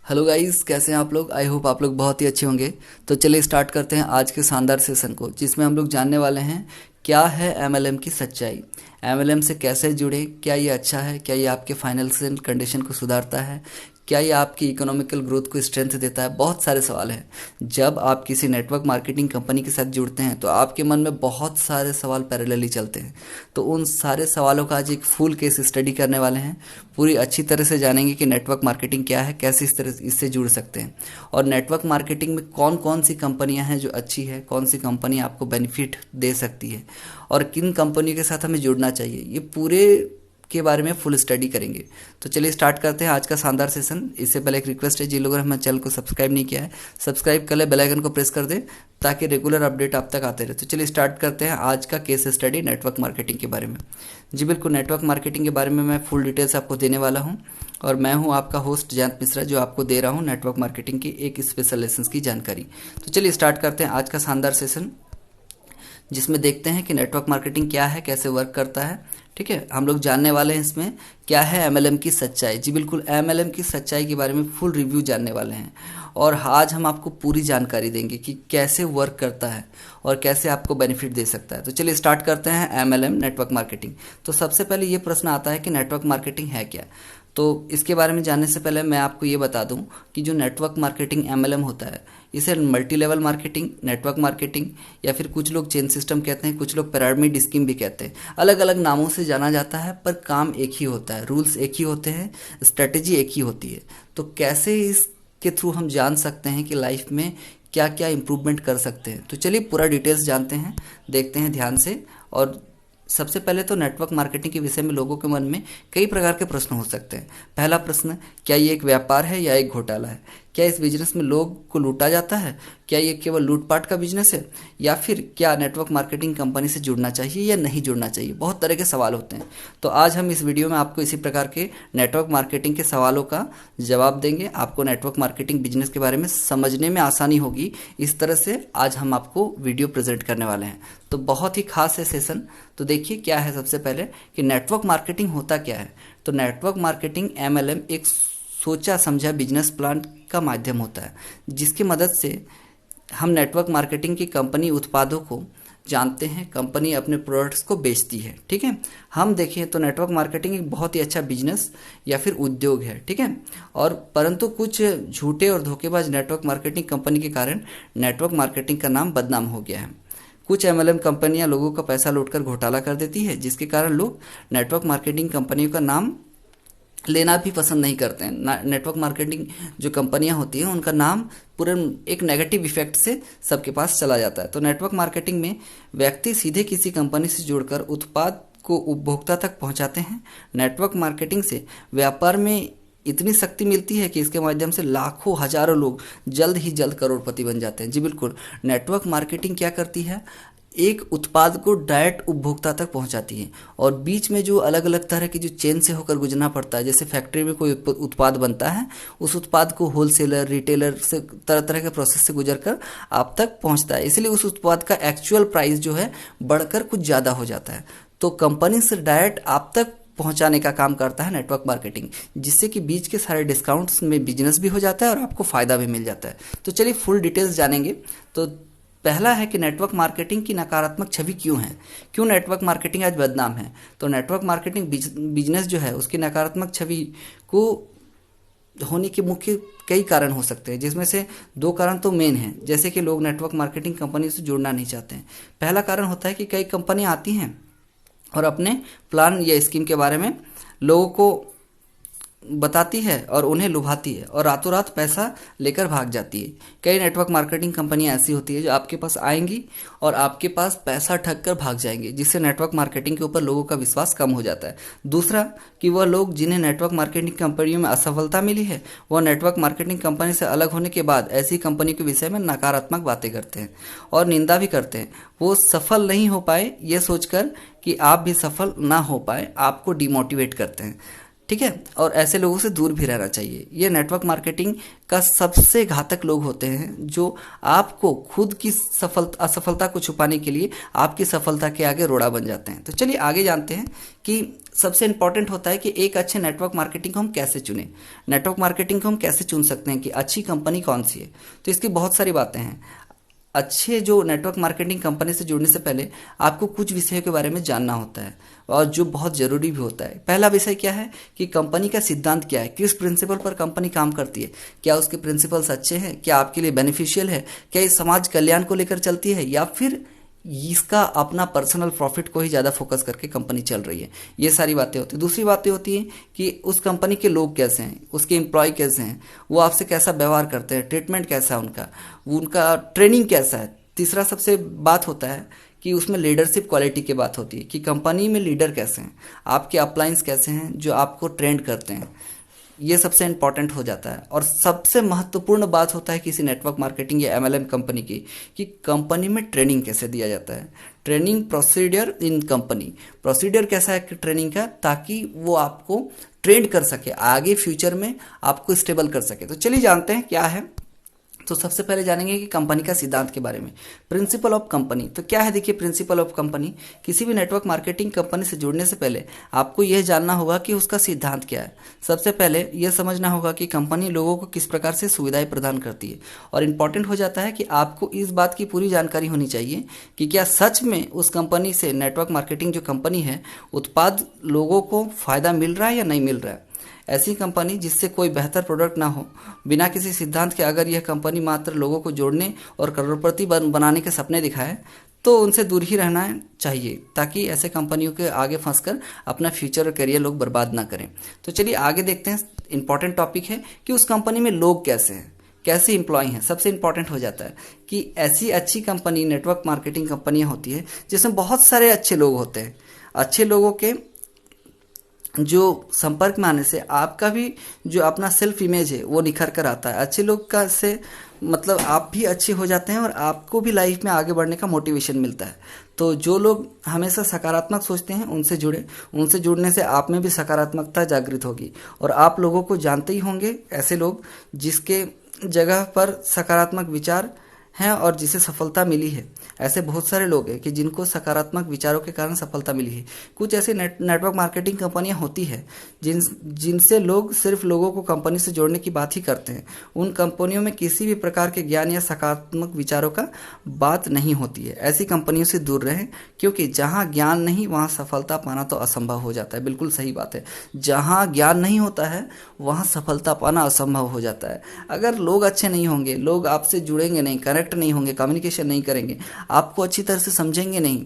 Hello guys, कैसे हैं आप लोग। आई होप आप लोग बहुत ही अच्छे होंगे। तो चलिए स्टार्ट करते हैं आज के शानदार सेशन को, जिसमें हम लोग जानने वाले हैं क्या है एमएलएम की सच्चाई। एमएलएम से कैसे जुड़े, क्या ये अच्छा है, क्या ये आपके फाइनेंशियल कंडीशन को सुधारता है, क्या ये आपकी इकोनॉमिकल ग्रोथ को स्ट्रेंथ देता है। बहुत सारे सवाल हैं। जब आप किसी नेटवर्क मार्केटिंग कंपनी के साथ जुड़ते हैं तो आपके मन में बहुत सारे सवाल पैरेलली चलते हैं। तो उन सारे सवालों का आज एक फुल केस स्टडी करने वाले हैं। पूरी अच्छी तरह से जानेंगे कि नेटवर्क मार्केटिंग क्या है, कैसे इस तरह इससे जुड़ सकते हैं, और नेटवर्क मार्केटिंग में कौन कौन सी कंपनियां हैं जो अच्छी है, कौन सी कंपनी आपको बेनिफिट दे सकती है, और किन कंपनियों के साथ हमें जुड़ना चाहिए। ये पूरे के बारे में फुल स्टडी करेंगे। तो चलिए स्टार्ट करते हैं आज का शानदार सेशन। इससे पहले एक रिक्वेस्ट है, जिन लोगों ने हमारे चैनल को सब्सक्राइब नहीं किया है, सब्सक्राइब कर ले, बेल आइकन को प्रेस कर दे ताकि रेगुलर अपडेट आप तक आते रहे। तो चलिए स्टार्ट करते हैं आज का केस स्टडी नेटवर्क मार्केटिंग के बारे में। जी बिल्कुल, नेटवर्क मार्केटिंग के बारे में मैं फुल डिटेल्स आपको देने वाला हूँ, और मैं हूँ आपका होस्ट जयंत मिश्रा, जो आपको दे रहा हूँ नेटवर्क मार्केटिंग की एक स्पेशल लेसन की जानकारी। तो चलिए स्टार्ट करते हैं आज का शानदार सेशन, जिसमें देखते हैं कि नेटवर्क मार्केटिंग क्या है, कैसे वर्क करता है। ठीक है, हम लोग जानने वाले हैं इसमें क्या है एमएलएम की सच्चाई। जी बिल्कुल, एमएलएम की सच्चाई के बारे में फुल रिव्यू जानने वाले हैं, और आज हम आपको पूरी जानकारी देंगे कि कैसे वर्क करता है और कैसे आपको बेनिफिट दे सकता है। तो चलिए स्टार्ट करते हैं एमएलएम नेटवर्क मार्केटिंग। तो सबसे पहले ये प्रश्न आता है कि नेटवर्क मार्केटिंग है क्या। तो इसके बारे में जानने से पहले मैं आपको ये बता दूं कि जो नेटवर्क मार्केटिंग एमएलएम होता है, इसे multi level marketing, network marketing, या फिर कुछ लोग चेन सिस्टम कहते हैं, कुछ लोग पिरामिड स्कीम भी कहते हैं। अलग अलग नामों से जाना जाता है, पर काम एक ही होता है, रूल्स एक ही होते हैं, स्ट्रेटेजी एक ही होती है। तो कैसे इसके थ्रू हम जान सकते हैं कि लाइफ में क्या क्या इंप्रूवमेंट कर सकते हैं। तो चलिए पूरा डिटेल्स जानते हैं, देखते हैं ध्यान से। और सबसे पहले तो नेटवर्क मार्केटिंग के विषय में लोगों के मन में कई प्रकार के प्रश्न हो सकते हैं। पहला प्रश्न, क्या ये एक व्यापार है या एक घोटाला है? क्या इस बिजनेस में लोग को लूटा जाता है? क्या ये केवल लूटपाट का बिजनेस है? या फिर क्या नेटवर्क मार्केटिंग कंपनी से जुड़ना चाहिए या नहीं जुड़ना चाहिए? बहुत तरह के सवाल होते हैं। तो आज हम इस वीडियो में आपको इसी प्रकार के नेटवर्क मार्केटिंग के सवालों का जवाब देंगे। आपको नेटवर्क मार्केटिंग बिजनेस के बारे में समझने में आसानी होगी, इस तरह से आज हम आपको वीडियो प्रेजेंट करने वाले हैं। तो बहुत ही खास है सेशन। तो देखिए क्या है सबसे पहले कि नेटवर्क मार्केटिंग होता क्या है। तो नेटवर्क मार्केटिंग एमएलएम एक सोचा समझा बिजनेस प्लान का माध्यम होता है, जिसकी मदद से हम नेटवर्क मार्केटिंग की कंपनी उत्पादों को जानते हैं, कंपनी अपने प्रोडक्ट्स को बेचती है। ठीक है, हम देखें तो नेटवर्क मार्केटिंग एक बहुत ही अच्छा बिजनेस या फिर उद्योग है। ठीक है, और परंतु कुछ झूठे और धोखेबाज नेटवर्क मार्केटिंग कंपनी के कारण नेटवर्क मार्केटिंग का नाम बदनाम हो गया है। कुछ एमएलएम कंपनियां लोगों का पैसा लूटकर घोटाला कर देती है, जिसके कारण लोग नेटवर्क मार्केटिंग कंपनियों का नाम लेना भी पसंद नहीं करते हैं। नेटवर्क मार्केटिंग जो कंपनियां होती हैं उनका नाम पूरे एक नेगेटिव इफेक्ट से सबके पास चला जाता है। तो नेटवर्क मार्केटिंग में व्यक्ति सीधे किसी कंपनी से जुड़कर उत्पाद को उपभोक्ता तक पहुंचाते हैं। नेटवर्क मार्केटिंग से व्यापार में इतनी शक्ति मिलती है कि इसके माध्यम से लाखों हजारों लोग जल्द ही जल्द करोड़पति बन जाते हैं। जी बिल्कुल, नेटवर्क मार्केटिंग क्या करती है, एक उत्पाद को डायरेक्ट उपभोक्ता तक पहुंचाती है, और बीच में जो अलग अलग तरह की जो चेन से होकर गुजरना पड़ता है, जैसे फैक्ट्री में कोई उत्पाद बनता है, उस उत्पाद को होलसेलर, रिटेलर से तरह तरह के प्रोसेस से गुजरकर आप तक पहुंचता है। इसलिए उस उत्पाद का एक्चुअल प्राइस जो है बढ़कर कुछ ज़्यादा हो जाता है। तो कंपनी से डायरेक्ट आप तक पहुंचाने का काम करता है नेटवर्क मार्केटिंग, जिससे कि बीच के सारे डिस्काउंट्स में बिजनेस भी हो जाता है और आपको फ़ायदा भी मिल जाता है। तो चलिए फुल डिटेल्स जानेंगे। तो पहला है कि नेटवर्क मार्केटिंग की नकारात्मक छवि क्यों है, क्यों नेटवर्क मार्केटिंग आज बदनाम है। तो नेटवर्क मार्केटिंग बिजनेस जो है उसकी नकारात्मक छवि को होने के मुख्य कई कारण हो सकते हैं, जिसमें से दो कारण तो मेन हैं, जैसे कि लोग नेटवर्क मार्केटिंग कंपनी से जुड़ना नहीं चाहते हैं। पहला कारण होता है कि कई कंपनियां आती हैं और अपने प्लान या स्कीम के बारे में लोगों को बताती है और उन्हें लुभाती है और रातों रात पैसा लेकर भाग जाती है। कई नेटवर्क मार्केटिंग कंपनियां ऐसी होती है जो आपके पास आएंगी और आपके पास पैसा ठग कर भाग जाएंगे, जिससे नेटवर्क मार्केटिंग के ऊपर लोगों का विश्वास कम हो जाता है। दूसरा कि वह लोग जिन्हें नेटवर्क मार्केटिंग कंपनियों में असफलता मिली है, वह नेटवर्क मार्केटिंग कंपनी से अलग होने के बाद ऐसी कंपनी के विषय में नकारात्मक बातें करते हैं और निंदा भी करते हैं। वो सफल नहीं हो पाए ये सोचकर कि आप भी सफल ना हो पाए, आपको डिमोटिवेट करते हैं। ठीक है, और ऐसे लोगों से दूर भी रहना चाहिए। ये नेटवर्क मार्केटिंग का सबसे घातक लोग होते हैं जो आपको खुद की असफलता को छुपाने के लिए आपकी सफलता के आगे रोड़ा बन जाते हैं। तो चलिए आगे जानते हैं कि सबसे इंपॉर्टेंट होता है कि एक अच्छे नेटवर्क मार्केटिंग को हम कैसे चुनें। नेटवर्क मार्केटिंग को हम कैसे चुन सकते हैं कि अच्छी कंपनी कौन सी है। तो इसकी बहुत सारी बातें हैं। अच्छे जो नेटवर्क मार्केटिंग कंपनी से जुड़ने से पहले आपको कुछ विषयों के बारे में जानना होता है और जो बहुत ज़रूरी भी होता है। पहला विषय क्या है कि कंपनी का सिद्धांत क्या है, किस प्रिंसिपल पर कंपनी काम करती है, क्या उसके प्रिंसिपल्स अच्छे हैं, क्या आपके लिए बेनिफिशियल है, क्या ये समाज कल्याण को लेकर चलती है या फिर इसका अपना पर्सनल प्रॉफिट को ही ज़्यादा फोकस करके कंपनी चल रही है। ये सारी बातें होती हैं। दूसरी बातें होती हैं कि उस कंपनी के लोग कैसे हैं, उसके एम्प्लॉय कैसे हैं, वो आपसे कैसा व्यवहार करते हैं, ट्रीटमेंट कैसा है उनका, उनका ट्रेनिंग कैसा है। तीसरा सबसे बात होता है कि उसमें लीडरशिप क्वालिटी की बात होती है कि कंपनी में लीडर कैसे हैं, आपके अपलाइंस कैसे हैं जो आपको ट्रेंड करते हैं। ये सबसे इंपॉर्टेंट हो जाता है। और सबसे महत्वपूर्ण बात होता है किसी नेटवर्क मार्केटिंग या एमएलएम कंपनी की कि कंपनी में ट्रेनिंग कैसे दिया जाता है। ट्रेनिंग प्रोसीजर इन कंपनी, प्रोसीजर कैसा है कि ट्रेनिंग का, ताकि वो आपको ट्रेंड कर सके, आगे फ्यूचर में आपको स्टेबल कर सके। तो चलिए जानते हैं क्या है। तो सबसे पहले जानेंगे कि कंपनी का सिद्धांत के बारे में। प्रिंसिपल ऑफ कंपनी तो क्या है, देखिए प्रिंसिपल ऑफ कंपनी, किसी भी नेटवर्क मार्केटिंग कंपनी से जुड़ने से पहले आपको यह जानना होगा कि उसका सिद्धांत क्या है। सबसे पहले यह समझना होगा कि कंपनी लोगों को किस प्रकार से सुविधाएं प्रदान करती है। और इम्पॉर्टेंट हो जाता है कि आपको इस बात की पूरी जानकारी होनी चाहिए कि क्या सच में उस कंपनी से, नेटवर्क मार्केटिंग जो कंपनी है, उत्पाद लोगों को फायदा मिल रहा है या नहीं मिल रहा है। ऐसी कंपनी जिससे कोई बेहतर प्रोडक्ट ना हो, बिना किसी सिद्धांत के अगर यह कंपनी मात्र लोगों को जोड़ने और करोड़पति बनाने के सपने दिखाए तो उनसे दूर ही रहना चाहिए, ताकि ऐसे कंपनियों के आगे फंसकर अपना फ्यूचर और करियर लोग बर्बाद ना करें। तो चलिए आगे देखते हैं। इंपॉर्टेंट टॉपिक है कि उस कंपनी में लोग कैसे हैं, कैसे एम्प्लॉय हैं। सबसे इंपॉर्टेंट हो जाता है कि ऐसी अच्छी कंपनी, नेटवर्क मार्केटिंग कंपनियां होती है जिसमें बहुत सारे अच्छे लोग होते हैं। अच्छे लोगों के जो संपर्क में आने से आपका भी जो अपना सेल्फ इमेज है वो निखर कर आता है। अच्छे लोग का से मतलब आप भी अच्छे हो जाते हैं और आपको भी लाइफ में आगे बढ़ने का मोटिवेशन मिलता है। तो जो लोग हमेशा सकारात्मक सोचते हैं उनसे जुड़े, उनसे जुड़ने से आप में भी सकारात्मकता जागृत होगी। और आप लोगों को जानते ही होंगे ऐसे लोग जिसके जगह पर सकारात्मक विचार हैं और जिसे सफलता मिली है। ऐसे बहुत सारे लोग हैं कि जिनको सकारात्मक विचारों के कारण सफलता मिली है। कुछ ऐसे नेटवर्क मार्केटिंग कंपनियां होती है जिनसे लोग सिर्फ लोगों को कंपनी से जोड़ने की बात ही करते हैं। उन कंपनियों में किसी भी प्रकार के ज्ञान या सकारात्मक विचारों का बात नहीं होती है। ऐसी कंपनियों से दूर रहें, क्योंकि जहां ज्ञान नहीं वहां सफलता पाना तो असंभव हो जाता है। बिल्कुल सही बात है, जहां ज्ञान नहीं होता है वहां सफलता पाना असंभव हो जाता है। अगर लोग अच्छे नहीं होंगे, लोग आपसे जुड़ेंगे नहीं, कनेक्ट नहीं होंगे, कम्युनिकेशन नहीं करेंगे, आपको अच्छी तरह से समझेंगे नहीं,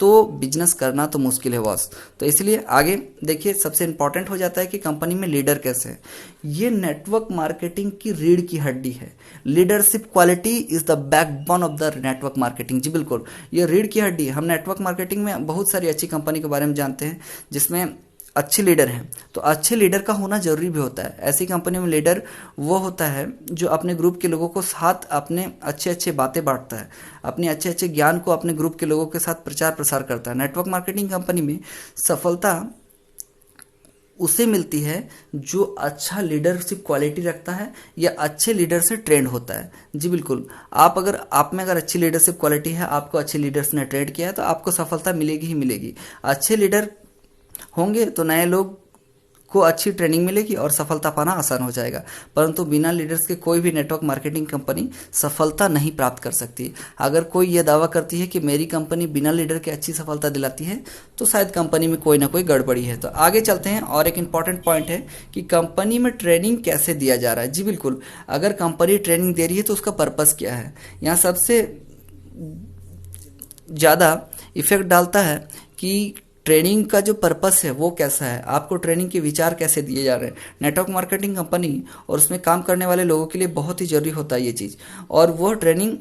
तो बिजनेस करना तो मुश्किल है बॉस। तो इसलिए आगे देखिए, सबसे इंपॉर्टेंट हो जाता है कि कंपनी में लीडर कैसे है। ये नेटवर्क मार्केटिंग की रीढ़ की हड्डी है। Leadership quality is the backbone of the network marketing. जी बिल्कुल, ये रीढ़ की हड्डी। हम नेटवर्क मार्केटिंग में बहुत सारी अच्छी कंपनी के बारे में जानते हैं जिसमें अच्छे लीडर हैं। तो अच्छे लीडर का होना जरूरी भी होता है। ऐसी कंपनी में लीडर वो होता है जो अपने ग्रुप के लोगों को साथ अपने अच्छे अच्छे बातें बांटता है, अपने अच्छे अच्छे ज्ञान को अपने ग्रुप के लोगों के साथ प्रचार प्रसार करता है। नेटवर्क मार्केटिंग कंपनी में सफलता उसे मिलती है जो अच्छा लीडरशिप क्वालिटी रखता है या अच्छे लीडर से ट्रेंड होता है। जी बिल्कुल, आप में अगर अच्छी लीडरशिप क्वालिटी है, आपको अच्छे लीडर्स ने ट्रेंड किया है, तो आपको सफलता मिलेगी ही मिलेगी। अच्छे लीडर होंगे तो नए लोग को अच्छी ट्रेनिंग मिलेगी और सफलता पाना आसान हो जाएगा। परंतु बिना लीडर्स के कोई भी नेटवर्क मार्केटिंग कंपनी सफलता नहीं प्राप्त कर सकती। अगर कोई यह दावा करती है कि मेरी कंपनी बिना लीडर के अच्छी सफलता दिलाती है, तो शायद कंपनी में कोई ना कोई गड़बड़ी है। तो आगे चलते हैं। और एक इंपॉर्टेंट पॉइंट है कि कंपनी में ट्रेनिंग कैसे दिया जा रहा है। जी बिल्कुल, अगर कंपनी ट्रेनिंग दे रही है तो उसका पर्पस क्या है। यहाँ सबसे ज़्यादा इफेक्ट डालता है कि ट्रेनिंग का जो पर्पस है वो कैसा है, आपको ट्रेनिंग के विचार कैसे दिए जा रहे हैं। नेटवर्क मार्केटिंग कंपनी और उसमें काम करने वाले लोगों के लिए बहुत ही जरूरी होता है ये चीज़, और वो ट्रेनिंग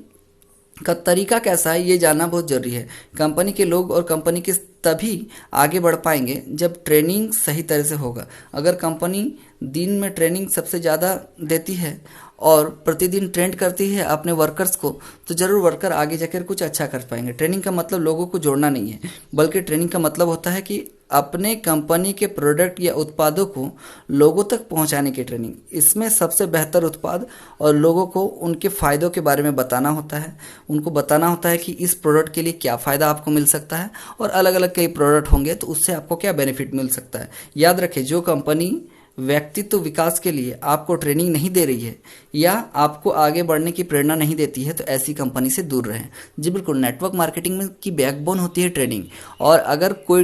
का तरीका कैसा है ये जानना बहुत जरूरी है। कंपनी के लोग और कंपनी के तभी आगे बढ़ पाएंगे जब ट्रेनिंग सही तरह से होगा। अगर कंपनी दिन में ट्रेनिंग सबसे ज़्यादा देती है और प्रतिदिन ट्रेंड करती है अपने वर्कर्स को, तो जरूर वर्कर आगे जाकर कुछ अच्छा कर पाएंगे। ट्रेनिंग का मतलब लोगों को जोड़ना नहीं है, बल्कि ट्रेनिंग का मतलब होता है कि अपने कंपनी के प्रोडक्ट या उत्पादों को लोगों तक पहुंचाने की ट्रेनिंग। इसमें सबसे बेहतर उत्पाद और लोगों को उनके फ़ायदों के बारे में बताना होता है। उनको बताना होता है कि इस प्रोडक्ट के लिए क्या फ़ायदा आपको मिल सकता है और अलग अलग कई प्रोडक्ट होंगे तो उससे आपको क्या बेनिफिट मिल सकता है। याद रखें, जो कंपनी व्यक्तित्व विकास के लिए आपको ट्रेनिंग नहीं दे रही है या आपको आगे बढ़ने की प्रेरणा नहीं देती है तो ऐसी कंपनी से दूर रहें। जी बिल्कुल, नेटवर्क मार्केटिंग में की बैकबोन होती है ट्रेनिंग, और अगर कोई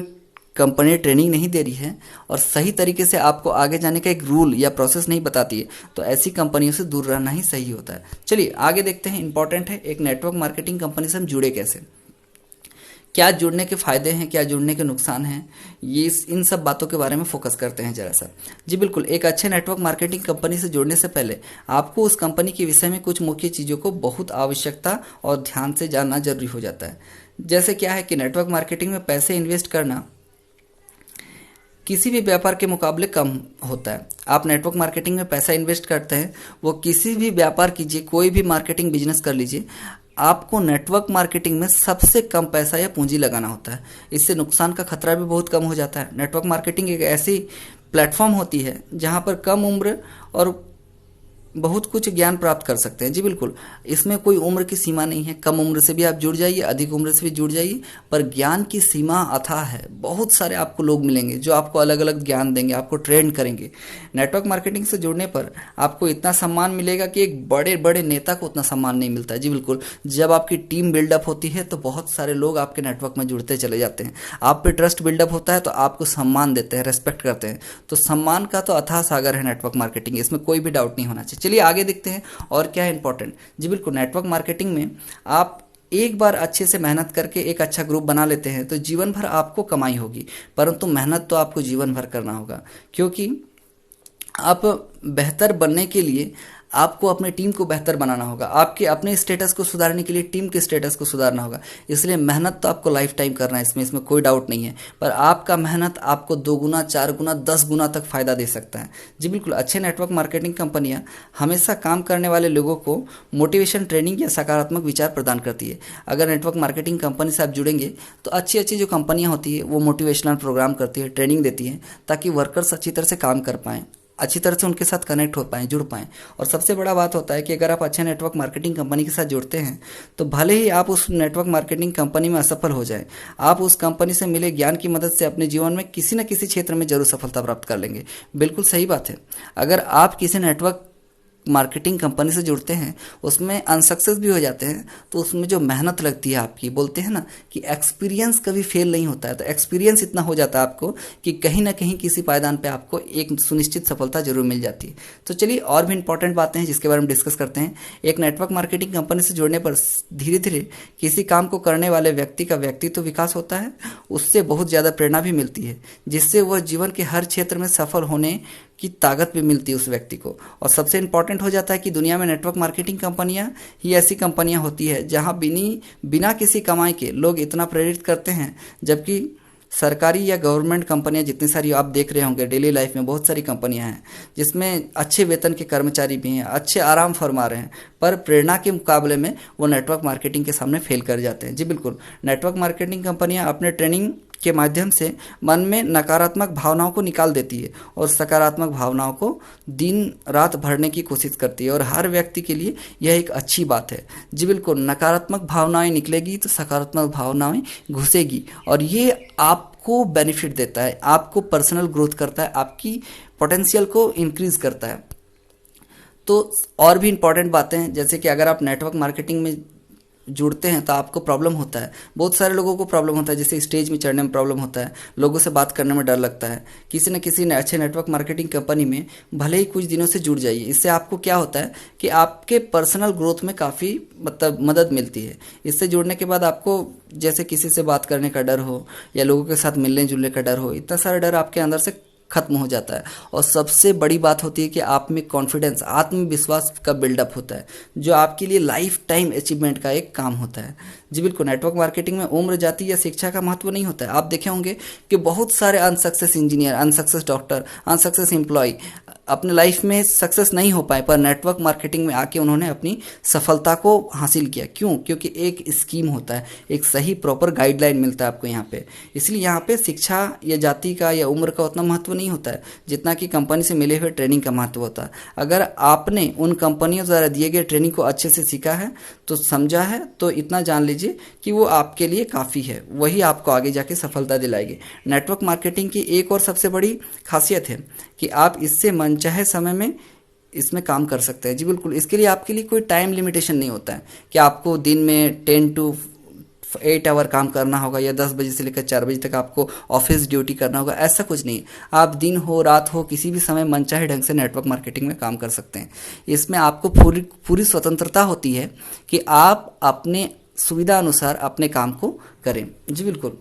कंपनी ट्रेनिंग नहीं दे रही है और सही तरीके से आपको आगे जाने का एक रूल या प्रोसेस नहीं बताती है तो ऐसी कंपनियों से दूर रहना ही सही होता है। चलिए आगे देखते हैं। इंपॉर्टेंट है, एक नेटवर्क मार्केटिंग कंपनी से हम जुड़े कैसे, क्या जुड़ने के फायदे हैं, क्या जुड़ने के नुकसान हैं, ये इन सब बातों के बारे में फोकस करते हैं जरा सा। जी बिल्कुल, एक अच्छे नेटवर्क मार्केटिंग कंपनी से जुड़ने से पहले आपको उस कंपनी के विषय में कुछ मुख्य चीज़ों को बहुत आवश्यकता और ध्यान से जानना जरूरी हो जाता है। जैसे क्या है कि नेटवर्क मार्केटिंग में पैसे इन्वेस्ट करना किसी भी व्यापार के मुकाबले कम होता है। आप नेटवर्क मार्केटिंग में पैसा इन्वेस्ट करते हैं, वो किसी भी व्यापार कीजिए, कोई भी मार्केटिंग बिजनेस कर लीजिए, आपको नेटवर्क मार्केटिंग में सबसे कम पैसा या पूंजी लगाना होता है। इससे नुकसान का खतरा भी बहुत कम हो जाता है। नेटवर्क मार्केटिंग एक ऐसी प्लेटफॉर्म होती है जहां पर कम उम्र और बहुत कुछ ज्ञान प्राप्त कर सकते हैं। जी बिल्कुल, इसमें कोई उम्र की सीमा नहीं है। कम उम्र से भी आप जुड़ जाइए, अधिक उम्र से भी जुड़ जाइए, पर ज्ञान की सीमा अथाह है। बहुत सारे आपको लोग मिलेंगे जो आपको अलग अलग ज्ञान देंगे, आपको ट्रेन करेंगे। नेटवर्क मार्केटिंग से जुड़ने पर आपको इतना सम्मान मिलेगा कि एक बड़े बड़े नेता को उतना सम्मान नहीं मिलता है। जी बिल्कुल, जब आपकी टीम बिल्डअप होती है तो बहुत सारे लोग आपके नेटवर्क में जुड़ते चले जाते हैं। आप पे ट्रस्ट बिल्डअप होता है तो आपको सम्मान देते हैं, रेस्पेक्ट करते हैं। तो सम्मान का तो अथाह सागर है नेटवर्क मार्केटिंग, इसमें कोई भी डाउट नहीं होना चाहिए। चलिए आगे देखते हैं और क्या है इंपॉर्टेंट। जी बिल्कुल, नेटवर्क मार्केटिंग में आप एक बार अच्छे से मेहनत करके एक अच्छा ग्रुप बना लेते हैं तो जीवन भर आपको कमाई होगी, परंतु मेहनत तो आपको जीवन भर करना होगा, क्योंकि आप बेहतर बनने के लिए आपको अपने टीम को बेहतर बनाना होगा। आपके अपने स्टेटस को सुधारने के लिए टीम के स्टेटस को सुधारना होगा। इसलिए मेहनत तो आपको लाइफ टाइम करना है, इसमें कोई डाउट नहीं है। पर आपका मेहनत आपको 2 गुना, 4 गुना, 10 गुना तक फायदा दे सकता है। जी बिल्कुल, अच्छे नेटवर्क मार्केटिंग कंपनियां हमेशा काम करने वाले लोगों को मोटिवेशन, ट्रेनिंग या सकारात्मक विचार प्रदान करती है। अगर नेटवर्क मार्केटिंग कंपनी से आप जुड़ेंगे तो अच्छी अच्छी जो कंपनियां होती है वो मोटिवेशनल प्रोग्राम करती है, ट्रेनिंग देती है, ताकि वर्कर्स अच्छी तरह से काम कर पाएँ, अच्छी तरह से उनके साथ कनेक्ट हो पाएँ, जुड़ पाएँ। और सबसे बड़ा बात होता है कि अगर आप अच्छे नेटवर्क मार्केटिंग कंपनी के साथ जुड़ते हैं तो भले ही आप उस नेटवर्क मार्केटिंग कंपनी में असफल हो जाएं, आप उस कंपनी से मिले ज्ञान की मदद से अपने जीवन में किसी न किसी क्षेत्र में जरूर सफलता प्राप्त कर लेंगे। बिल्कुल सही बात है। अगर आप किसी नेटवर्क मार्केटिंग कंपनी से जुड़ते हैं, उसमें अनसक्सेस भी हो जाते हैं, तो उसमें जो मेहनत लगती है आपकी, बोलते हैं ना कि एक्सपीरियंस कभी फेल नहीं होता है, तो एक्सपीरियंस इतना हो जाता है आपको कि कहीं ना कहीं किसी पायदान पे आपको एक सुनिश्चित सफलता जरूर मिल जाती है। तो चलिए और भी इंपॉर्टेंट बातें हैं जिसके बारे में डिस्कस करते हैं। एक नेटवर्क मार्केटिंग कंपनी से जुड़ने पर धीरे धीरे किसी काम को करने वाले व्यक्ति का व्यक्तित्व विकास होता है, उससे बहुत ज़्यादा प्रेरणा भी मिलती है, जिससे वह जीवन के हर क्षेत्र में सफल होने की ताकत भी मिलती है उस व्यक्ति को। और सबसे इंपॉर्टेंट हो जाता है कि दुनिया में नेटवर्क मार्केटिंग कंपनियां ही ऐसी कंपनियां होती है जहां बिना किसी कमाई के लोग इतना प्रेरित करते हैं, जबकि सरकारी या गवर्नमेंट कंपनियां जितनी सारी आप देख रहे होंगे डेली लाइफ में, बहुत सारी कंपनियां हैं जिसमें अच्छे वेतन के कर्मचारी भी हैं, अच्छे आराम फरमा रहे हैं, पर प्रेरणा के मुकाबले में वो नेटवर्क मार्केटिंग के सामने फेल कर जाते हैं। जी बिल्कुल, नेटवर्क मार्केटिंग कंपनियां अपने ट्रेनिंग के माध्यम से मन में नकारात्मक भावनाओं को निकाल देती है और सकारात्मक भावनाओं को दिन रात भरने की कोशिश करती है, और हर व्यक्ति के लिए यह एक अच्छी बात है। जी बिल्कुल, नकारात्मक भावनाएं निकलेगी तो सकारात्मक भावनाएं घुसेगी, और ये आपको बेनिफिट देता है, आपको पर्सनल ग्रोथ करता है, आपकी पोटेंशियल को इंक्रीज करता है। तो और भी इंपॉर्टेंट बातें हैं, जैसे कि अगर आप नेटवर्क मार्केटिंग में जुड़ते हैं तो आपको प्रॉब्लम होता है, बहुत सारे लोगों को प्रॉब्लम होता है, जैसे स्टेज में चढ़ने में प्रॉब्लम होता है, लोगों से बात करने में डर लगता है। किसी न किसी अच्छे नेटवर्क मार्केटिंग कंपनी में भले ही कुछ दिनों से जुड़ जाइए, इससे आपको क्या होता है कि आपके पर्सनल ग्रोथ में काफ़ी मदद मिलती है। इससे जुड़ने के बाद आपको जैसे किसी से बात करने का डर हो या लोगों के साथ मिलने जुलने का डर हो, इतना सारा डर आपके अंदर से खत्म हो जाता है। और सबसे बड़ी बात होती है कि आप में कॉन्फिडेंस, आत्मविश्वास का बिल्डअप होता है, जो आपके लिए लाइफ टाइम अचीवमेंट का एक काम होता है। जी बिल्कुल, नेटवर्क मार्केटिंग में उम्र, जाति या शिक्षा का महत्व नहीं होता है। आप देखे होंगे कि बहुत सारे unsuccess engineer, unsuccess doctor, unsuccess employ अपने लाइफ में सक्सेस नहीं हो पाए, पर नेटवर्क मार्केटिंग में आके उन्होंने अपनी सफलता को हासिल किया। क्यों? क्योंकि एक स्कीम होता है, एक सही प्रॉपर गाइडलाइन मिलता है आपको यहाँ पे। इसलिए यहाँ पे शिक्षा या जाति का या उम्र का उतना महत्व नहीं होता है जितना कि कंपनी से मिले हुए ट्रेनिंग का महत्व होता है। अगर आपने उन कंपनियों द्वारा दिए गए ट्रेनिंग को अच्छे से सीखा है, तो समझा है, तो इतना जान लीजिए कि वो आपके लिए काफ़ी है, वही आपको आगे जाके सफलता दिलाएगी। नेटवर्क मार्केटिंग की एक और सबसे बड़ी खासियत है कि आप इससे मनचाहे समय में इसमें काम कर सकते हैं। जी बिल्कुल, इसके लिए आपके लिए कोई टाइम लिमिटेशन नहीं होता है कि आपको दिन में 10 to 8 आवर काम करना होगा या 10 बजे से लेकर 4 बजे तक आपको ऑफिस ड्यूटी करना होगा, ऐसा कुछ नहीं। आप दिन हो रात हो किसी भी समय मनचाहे ढंग से नेटवर्क मार्केटिंग में काम कर सकते हैं। इसमें आपको पूरी पूरी स्वतंत्रता होती है कि आप अपने सुविधा अनुसार अपने काम को करें। जी बिल्कुल,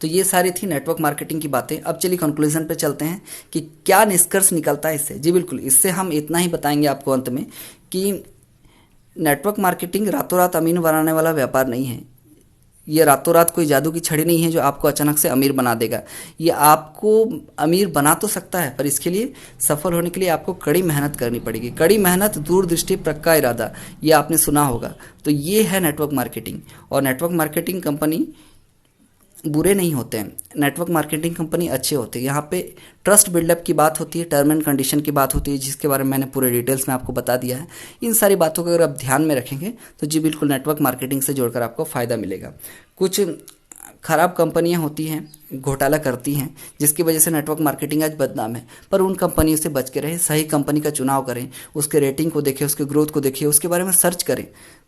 तो ये सारी थी नेटवर्क मार्केटिंग की बातें। अब चलिए कंक्लूजन पे चलते हैं कि क्या निष्कर्ष निकलता है इससे। जी बिल्कुल, इससे हम इतना ही बताएंगे आपको अंत में कि नेटवर्क मार्केटिंग रातों रात अमीर बनाने वाला व्यापार नहीं है। ये रातों रात कोई जादू की छड़ी नहीं है जो आपको अचानक से अमीर बना देगा। ये आपको अमीर बना तो सकता है, पर इसके लिए सफल होने के लिए आपको कड़ी मेहनत करनी पड़ेगी। कड़ी मेहनत, दूरदृष्टि, पक्का इरादा, ये आपने सुना होगा। तो ये है नेटवर्क मार्केटिंग। और नेटवर्क मार्केटिंग कंपनी बुरे नहीं होते हैं, नेटवर्क मार्केटिंग कंपनी अच्छे होते हैं। यहाँ पे ट्रस्ट बिल्डअप की बात होती है, टर्म एंड कंडीशन की बात होती है, जिसके बारे में मैंने पूरे डिटेल्स में आपको बता दिया है। इन सारी बातों को अगर आप ध्यान में रखेंगे तो जी बिल्कुल नेटवर्क मार्केटिंग से जोड़कर आपको फ़ायदा मिलेगा। कुछ खराब कंपनियां होती हैं, घोटाला करती हैं, जिसकी वजह से नेटवर्क मार्केटिंग आज बदनाम है, पर उन कंपनियों से बच के रहें। सही कंपनी का चुनाव करें, उसके रेटिंग को देखें, उसके ग्रोथ को देखिए, उसके बारे में सर्च करें,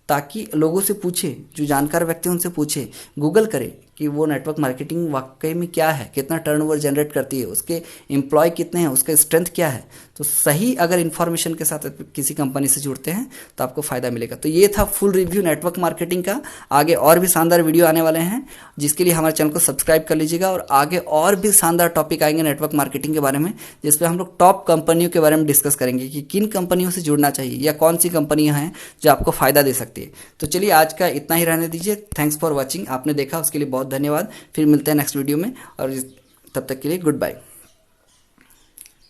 ताकि लोगों से पूछे, जो जानकार व्यक्ति उनसे पूछे, गूगल करें कि वो नेटवर्क मार्केटिंग वाकई में क्या है, कितना टर्नओवर जनरेट करती है, उसके एम्प्लॉय कितने हैं, उसका स्ट्रेंथ क्या है। तो सही अगर इन्फॉर्मेशन के साथ किसी कंपनी से जुड़ते हैं तो आपको फ़ायदा मिलेगा। तो ये था फुल रिव्यू नेटवर्क मार्केटिंग का। आगे और भी शानदार वीडियो आने वाले हैं, जिसके लिए हमारे चैनल को सब्सक्राइब कर लीजिएगा। और आगे और भी शानदार टॉपिक आएंगे नेटवर्क मार्केटिंग के बारे में, जिसपे हम लोग टॉप कंपनियों के बारे में डिस्कस करेंगे कि किन कंपनियों से जुड़ना चाहिए या कौन सी कंपनियां हैं जो आपको फ़ायदा दे सकती है। तो चलिए आज का इतना ही रहने दीजिए। Thanks for watching. आपने देखा उसके लिए बहुत धन्यवाद। फिर मिलते हैं नेक्स्ट वीडियो में, और तब तक के लिए गुड बाय।